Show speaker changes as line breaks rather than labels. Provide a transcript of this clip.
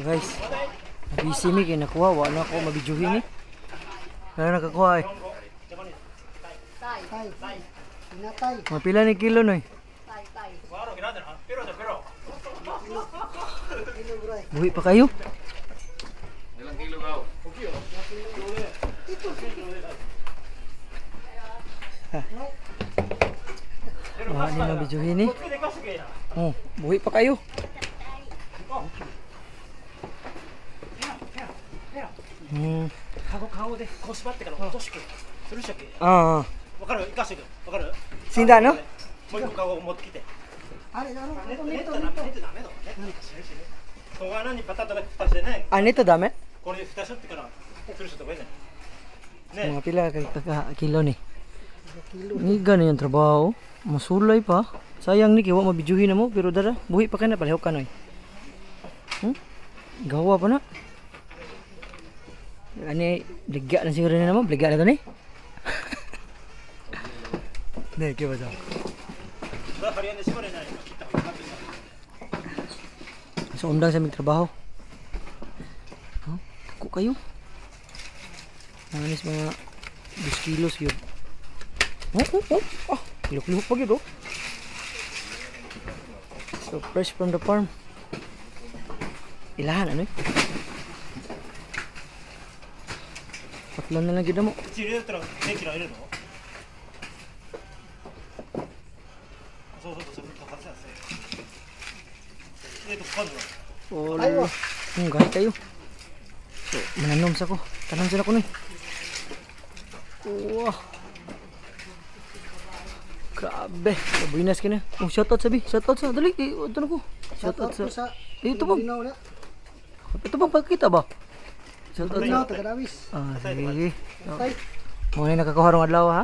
Guys, busy mi kay nakuha wa na ako mabidyohin eh. Kaya nakakuha eh. Mapila ni kilo noy. Buhi pa kayo?
Ilang kilo daw?
Wala ni mabidyohin eh. Oh, buhi pa kayo.
Kagoでこう縛ってから落としてするしたっけ。
ああ。
わかる？生かしていく。わかる？
死んだの？
もう一個カゴ持ってきて。
あれ
ネットダメだ。ネットダメだ。ネット死ぬ死ぬ。そこ穴にパタッと蓋してね。
Ah, nito dami?
これで蓋しとってからする人とかいない。
Mga pila kay kilo ni. Ni gani yung trabaho. Masulay pa. Sayang ni kiwa mabidyohin na mo pero dara buhi pa ka na palihok ka noy. Gawa pa na. Ani ligya na siguro ni naman, ligya na to ni. Ne, kaya ba daw? So undang sa mig trabaho. Huh? Tako kayo. Manis mga 2 kilos yun. Lihok-lihok pa yun, oh. So, fresh from the farm. Ilahan, ano eh? Patlan na lang yun mo. Oh, kahit kayo. So, mananom sa ko. Tanang sila ko na eh. Wah. Grabe. Kabuinas ka na. Oh, shoutout sabi. Shoutout sa. Dali. Ito na ko. Shoutout sa. Ito ba? Ito ba? Pakita ba? Shoutout sa.
Tagadawis.
Ah, sige. Muna yung nakakuharong adlaw ha.